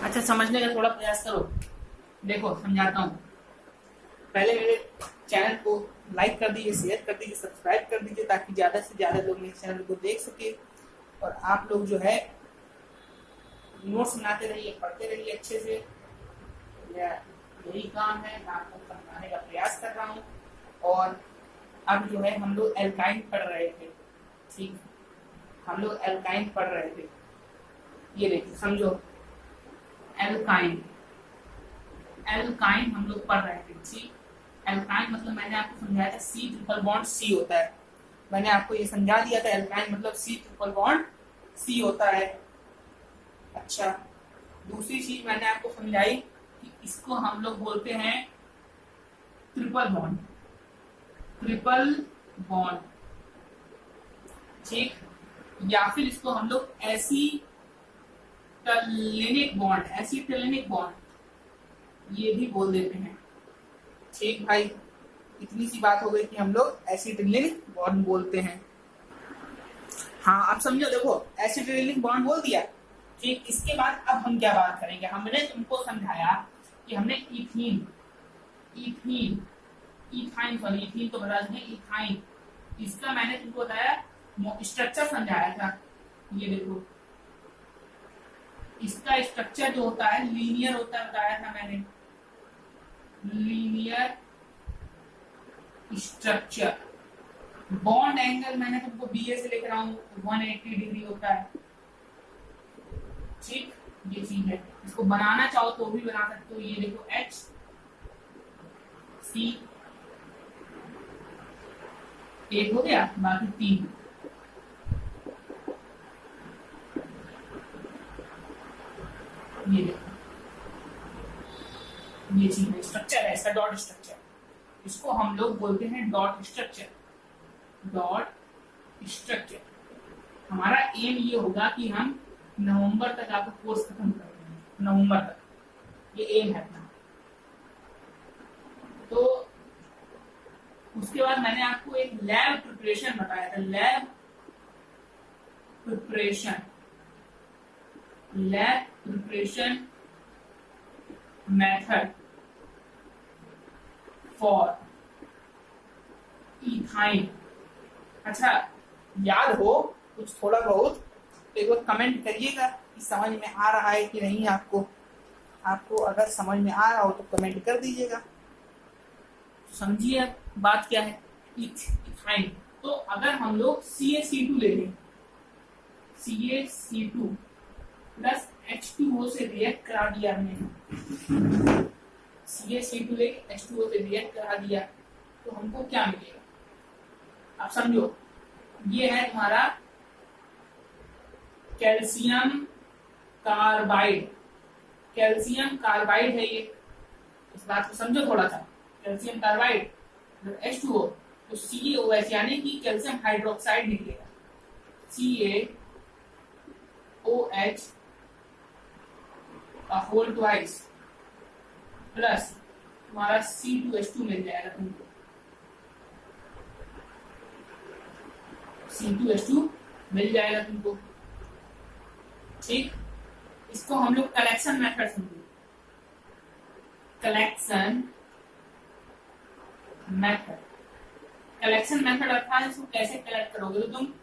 अच्छा, समझने का थोड़ा प्रयास करो। देखो समझाता हूँ। पहले मेरे चैनल को लाइक कर दीजिए, शेयर कर दीजिए, सब्सक्राइब कर दीजिए, ताकि ज्यादा से ज्यादा लोग मेरे चैनल को देख सके। और आप लोग जो है नोट्स बनाते रहिए, पढ़ते रहिए अच्छे से। यही काम है, मैं आपको समझाने का प्रयास कर रहा हूँ। और अब जो है हम लोग एल्काइन पढ़ रहे थे, ठीक, हम लोग एल्काइन पढ़ रहे थे। ये देखिए समझो, एल्काइन एल्काइन हम लोग पढ़ रहे थे, ठीक। एल्काइन मतलब मैंने आपको समझाया था सी ट्रिपल बॉन्ड सी होता है। मैंने आपको ये समझा दिया था, एल्काइन मतलब सी ट्रिपल बॉन्ड सी होता है। अच्छा, दूसरी चीज मैंने आपको समझाई कि इसको हम लोग बोलते हैं ट्रिपल बॉन्ड, ट्रिपल बॉन्ड, ठीक। या फिर इसको हम लोग एसिटिलिनिक बॉन्ड, एसिटिलिनिक बॉन्ड ये भी बोल देते हैं, ठीक भाई। इतनी सी बात हो गई कि हम लोग एसिटिलिनिक बॉन्ड बोलते हैं। हाँ, आप समझो। देखो, एसिटिलिनिक बॉन्ड बोल दिया, ठीक। इसके बाद अब हम क्या बात करेंगे? हमने तुमको समझाया कि हमने ethene ethene ethyne sorry ethene तो बता दें, इथाइन, इसका मैंने तुमको बताया स्ट्रक्चर समझाया था। ये देखो, इसका स्ट्रक्चर जो होता है लीनियर होता है, बताया था मैंने, लीनियर स्ट्रक्चर। बॉन्ड एंगल मैंने तुमको बीए से लिख रहा हूं, 180 डिग्री होता है, ठीक। ये चीज है, इसको बनाना चाहो तो भी बना सकते हो। ये देखो एच सी एक हो गया, बाकी 3। ये देखो, ये चीज है, स्ट्रक्चर है इसका, डॉट स्ट्रक्चर। इसको हम लोग बोलते हैं डॉट स्ट्रक्चर, डॉट स्ट्रक्चर। हमारा एम ये होगा कि हम नवंबर तक आपका कोर्स खत्म कर देंगे, नवंबर तक, ये एम है अपना। तो उसके बाद मैंने आपको एक लैब प्रिपरेशन बताया था, lab preparation, lab preparation method for ethyne. अच्छा, याद हो कुछ थोड़ा बहुत तो एक बार कमेंट करिएगा कि समझ में आ रहा है कि नहीं। आपको अगर समझ में आ रहा हो तो कमेंट कर दीजिएगा। समझिए बात क्या है, इथाइन। तो अगर हम लोग CaC2 ले लें, CaC2 प्लस H2O से रिएक्ट करा दिया हमने, CaC2 लेके H2O से रिएक्ट करा दिया, तो हमको क्या मिलेगा? आप समझो, ये है तुम्हारा कैल्शियम कार्बाइड, कैल्शियम कार्बाइड है ये। इस बात को समझो थोड़ा सा, कैल्शियम कार्बाइड H2O, तो CaOH यानी कि कैल्शियम हाइड्रोक्साइड निकलेगा, CaOH का होल ट्वाइस प्लस तुम्हारा C2H2 मिल जाएगा तुमको, C2H2 मिल जाएगा तुमको, ठीक। इसको हम लोग कलेक्शन मेथड समझेंगे, कलेक्शन मेथड। कलेक्शन मेथड अर्थात इसको कैसे कलेक्ट करोगे? तो तुम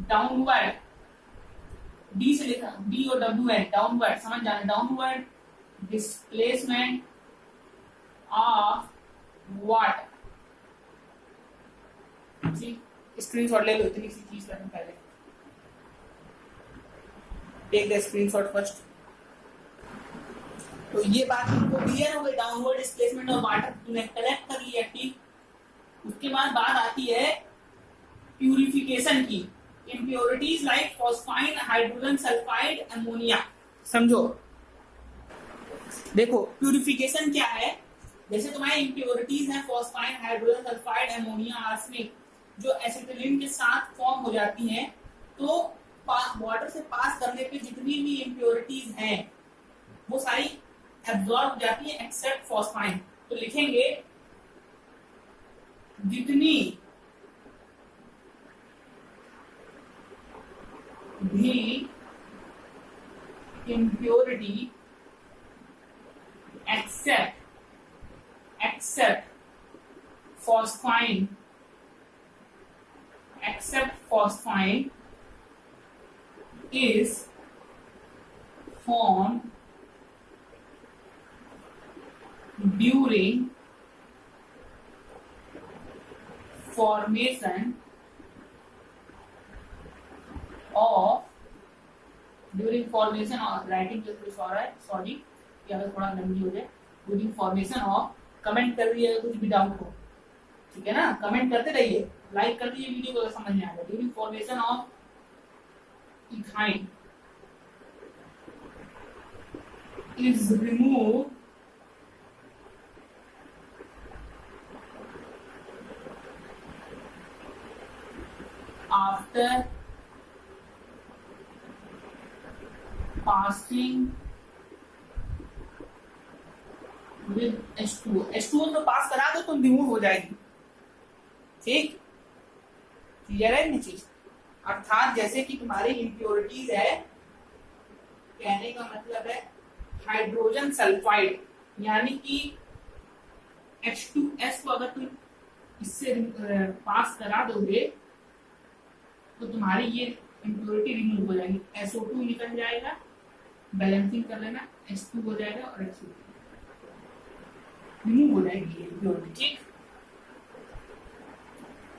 डाउनवर्ड, डी से लिखा, डी और डब्ल्यू है डाउनवर्ड, समझ जाना, डाउनवर्ड डिस्प्लेसमेंट ऑफ वाटर, ठीक। स्क्रीनशॉट ले लो, इतनी सी चीज करने पहले, टेक द स्क्रीनशॉट फर्स्ट। तो ये बात तुमको क्लियर हो गई, डाउनवर्ड डिस्प्लेसमेंट ऑफ वाटर तुमने कलेक्ट कर लिया, ठीक। उसके बाद बात आती है प्यूरिफिकेशन की, impurities like phosphine, hydrogen sulphide, ammonia. समझो, देखो प्यूरिफिकेशन क्या है। जैसे तुम्हारी इम्प्योरिटीज है phosphine, hydrogen sulphide, ammonia, arsenic, जो एसिटिलीन के साथ फॉर्म हो जाती हैं, तो वाटर से पास करने पे जितनी भी इम्प्योरिटीज हैं वो सारी एब्जॉर्ब हो जाती है एक्सेप्ट फॉस्फाइन। तो लिखेंगे जितनी भी impurity except phosphine is formed during formation of writing sorry या थोड़ा लंबी हो जाए, ड्यूरिंग फॉर्मेशन ऑफ, कमेंट कर रही है कुछ भी डाउट हो, ठीक है ना, कमेंट करते रहिए, लाइक कर दीजिए वीडियो को अगर समझ में आ गया। During formation of ethyne is removed after passing with H2O। H2O तो पास करा दो तो रिमूव हो जाएगी, ठीक, क्लियर है ये चीज। अर्थात जैसे कि तुम्हारी इम्प्योरिटीज है, कहने का मतलब है हाइड्रोजन सल्फाइड, यानी कि H2S को अगर तुम इससे पास करा दोगे तो तुम्हारी ये इम्प्योरिटी रिमूव हो जाएगी, SO2 निकल जाएगा, बैलेंसिंग कर लेना, H2 हो जाएगा और H2 रिमूव हो जाएगी इम्प्योरिटी, ठीक।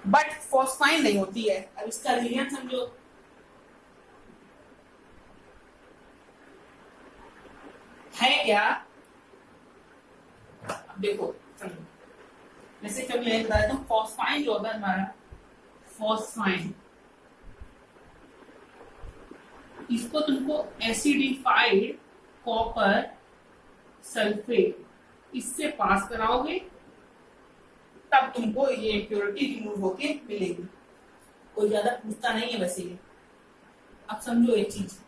बट फॉस्फाइन नहीं होती है। अब इसका रिएक्शन समझो, है क्या, अब देखो समझो, जैसे कभी मैं बता देता हूँ, फॉस्फाइन जो होता है हमारा, फॉस्फाइन इसको तुमको एसिडिफाइड कॉपर सल्फेट इससे पास कराओगे तब तुमको ये इम्प्योरिटी रिमूव होके मिलेगी। कोई ज्यादा पूछता नहीं है वैसे ये। अब समझो एक चीज,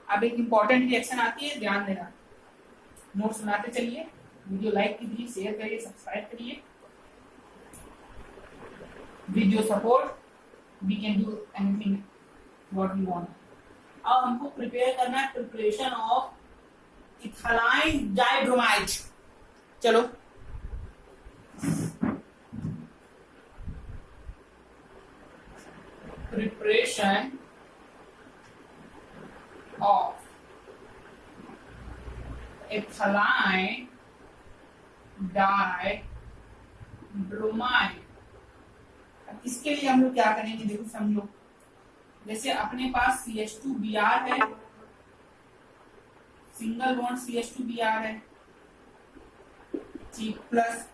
अब एक इंपॉर्टेंट रिएक्शन आती है, ध्यान देना, नोट्स बनाते चलिए, वीडियो लाइक कीजिए, शेयर करिए, सब्सक्राइब करिए। With your support we can do anything what we want. अब हमको प्रिपेयर करना है प्रिपरेशन ऑफ इथाइल डाइब्रोमाइड। चलो प्रिपरेशन ऑफ इथाइल डाइब्रोमाइड। इसके लिए हम लोग क्या करेंगे, देखो समझो, जैसे अपने पास CH2Br है, सिंगल बॉन्ड CH2Br है, ठीक, प्लस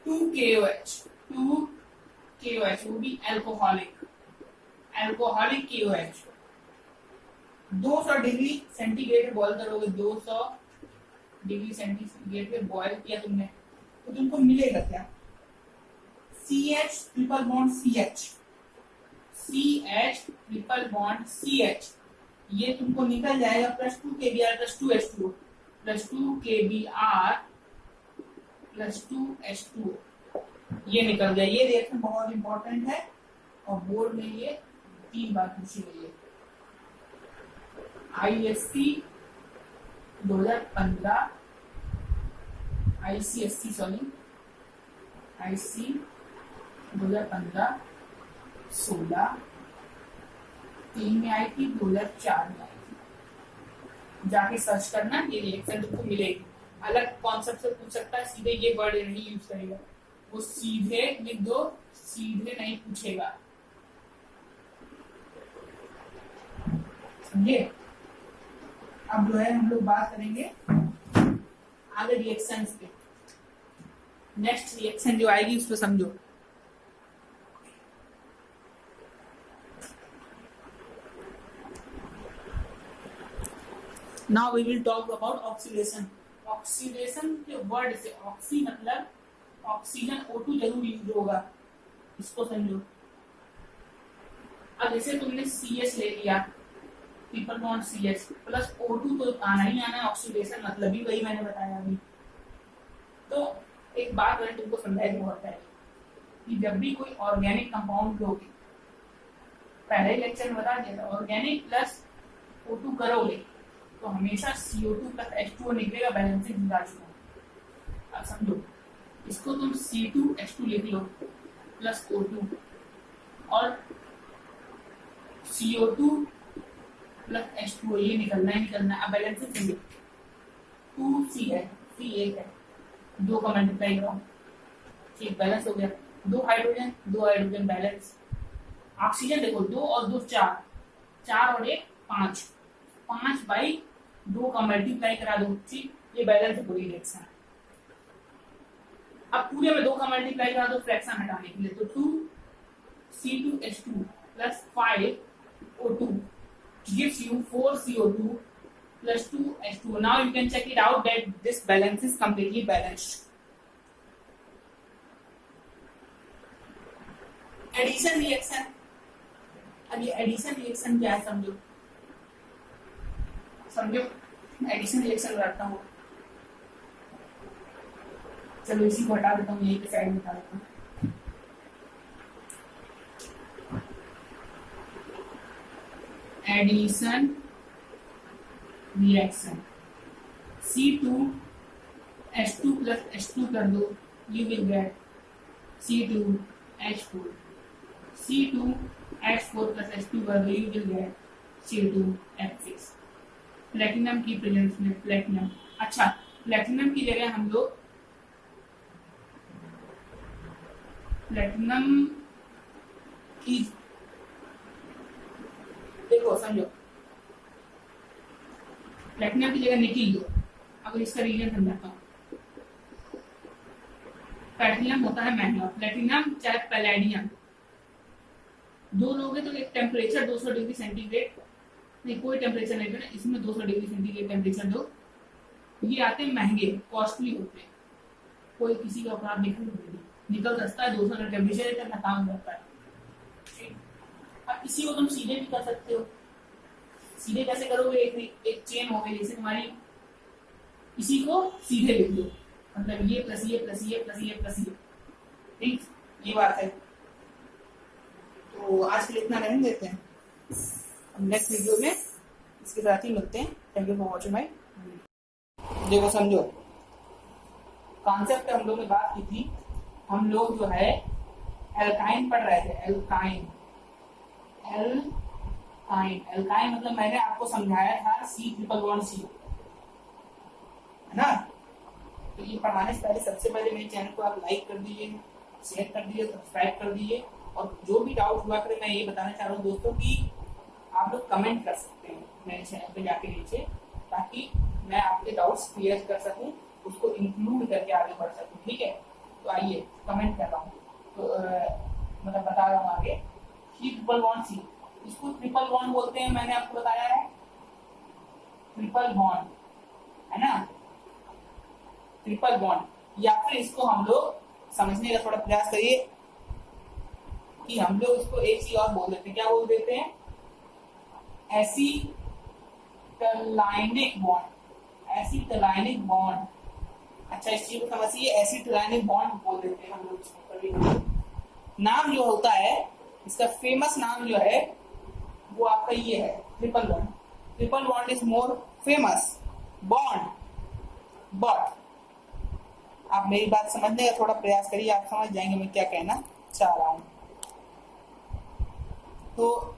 2KOH, वो भी alcoholic KOH। 200 degree centigrade boil करोगे, 200 डिग्री सेंटीग्रेड पे बॉयल किया तुमने तो तुमको मिलेगा क्या, CH ट्रिपल बॉन्ड CH, ये तुमको निकल जाएगा plus 2KBr plus 2H2O plus 2KBr plus 2H2O, ये निकल गया। ये रिएक्शन बहुत इंपॉर्टेंट है और बोर्ड में ये 3 बार पूछी गई है। ICSC 2015 16 3 में आई थी, 2004 में आई थी। जाके सर्च करना, ये रिएक्शन तुमको मिलेगी। अलग कॉन्सेप्ट से पूछ सकता है, सीधे ये वर्ड नहीं यूज करेगा, वो सीधे लिख दो, सीधे नहीं पूछेगा, समझे। अब जो है हम लोग बात करेंगे आगे रिएक्शंस पे। नेक्स्ट रिएक्शन जो आएगी उसको समझो। Now we will talk about oxidation. Oxidation के वर्ड से, ऑक्सी मतलब ऑक्सीजन, O2 जरूर यूज होगा, इसको समझो। अब जैसे तुमने CH ले लिया, triple bond CH plus O2 तो आना ही आना है, ऑक्सीडेशन मतलब ही वही मैंने बताया अभी। तो एक बात मैंने तुमको समझाई बहुत है कि जब भी कोई ऑर्गेनिक कंपाउंड लोगे, पहले लेक्चर में बता दिया था, ऑर्गेनिक प्लस O2 करोगे तो हमेशा CO2 प्लस H2O निकलेगा बैलेंसिंग राशि में। अब समझो, इसको तुम C2H2 लिख लो प्लस O2 और CO2 प्लस H2O, ये निकलना है अब बैलेंसिंग करिए। 2C है, C एक है, 2 का मल्टीप्लाई करो, ठीक बैलेंस हो गया। 2 हाइड्रोजन बैलेंस। ऑक्सीजन देखो 2 और 2 4, 4 और 1 5, 5 बाई 2 का मल्टीप्लाई करा दो, ठीक, ये बैलेंस है पूरी रिएक्शन। अब पूरे में 2 का मल्टीप्लाई करा दो फ्रैक्शन हटाने के लिए, तो 2C2H2 plus 5O2 gives you 4CO2 plus 2H2O. Now you can check it out that this balance is completely balanced. Addition reaction. अब ये एडिशन रिएक्शन क्या है समझो एडिशन रिएक्शन करता हूँ। चलो इसी को हटा देता हूँ, यही पे साइड में हटा देता हूँ। Addition reaction C2H2 plus H2 कर दो, you will get C2H4, C2H4 plus H2 कर दो, you will get C2H6। Platinum की प्रेजेंस में प्लेटिनम, अच्छा प्लेटिनम की जगह हम लोग प्लेटिनम की देखो समझो, प्लेटिनम की जगह निकल दो। अगर इसका रीजन समझाता हूँ, प्लेटिनम होता है महंगा, प्लेटिनम चाहे पैलेडियम, दो लोग हैं तो एक टेम्परेचर 200 डिग्री सेंटीग्रेड, नहीं कोई टेम्परेचर नहीं देना, इसमें 200 डिग्री सेंटीग्रेड टेम्परेचर दो। ये आते हैं महंगे, कॉस्टली होते हैं, कोई किसी का अपराध निकल सकता है 200 टेम्परेचर का काम करता है। अब इसी को तुम सीधे भी कर सकते हो। सीधे कैसे करोगे, एक चेन हो गई, जैसे तुम्हारी, इसी को सीधे लिख लो, मतलब ये प्लस ये प्लस ये प्लस ये प्लस ये, ठीक, ये बात है। तो आज के लिए इतना रहने देते हैं, हम नेक्स्ट वीडियो में इसके साथ ही मिलते हैं। Thank you for watching my video. देखो समझो, कॉन्सेप्ट हम लोग ने बात की थी, हम लोग जो है एल्काइन पढ़ रहे थे, एल्काइन मतलब मैंने आपको समझाया था C≡C, है ना। तो ये पढ़ाने से पहले सबसे पहले मेरे चैनल को आप लाइक कर दीजिए, शेयर कर दीजिए, सब्सक्राइब कर दीजिए, और जो भी डाउट हुआ करे, मैं ये बताना चाह रहा हूँ दोस्तों कि आप लोग कमेंट कर सकते हैं मेरे चैनल पे जाके नीचे, ताकि मैं आपके डाउट्स क्लियर कर सकूं, उसको इंक्लूड करके आगे बढ़ सकूं, ठीक है। तो आइए कमेंट कर रहा हूँ, तो मतलब बता रहा हूँ आगे। C≡C, इसको ट्रिपल बॉन्ड बोलते हैं, मैंने आपको बताया है, ट्रिपल बॉन्ड, है ना, ट्रिपल बॉन्ड। या फिर इसको हम लोग समझने का थोड़ा प्रयास करिए कि हम लोग इसको एक चीज और बोल देते हैं, क्या बोल देते हैं, एसिटलाइनिक बॉन्ड। अच्छा इस चीज को समझिए, एसिटलाइनिक बॉन्ड बोल देते हैं हम लोग इसको। नाम जो होता है इसका फेमस नाम जो है वो आपका ये है, triple bond. Triple bond is more famous bond, but आप मेरी बात समझने का थोड़ा प्रयास करिए, आप समझ जाएंगे मैं क्या कहना चाह रहा हूं। तो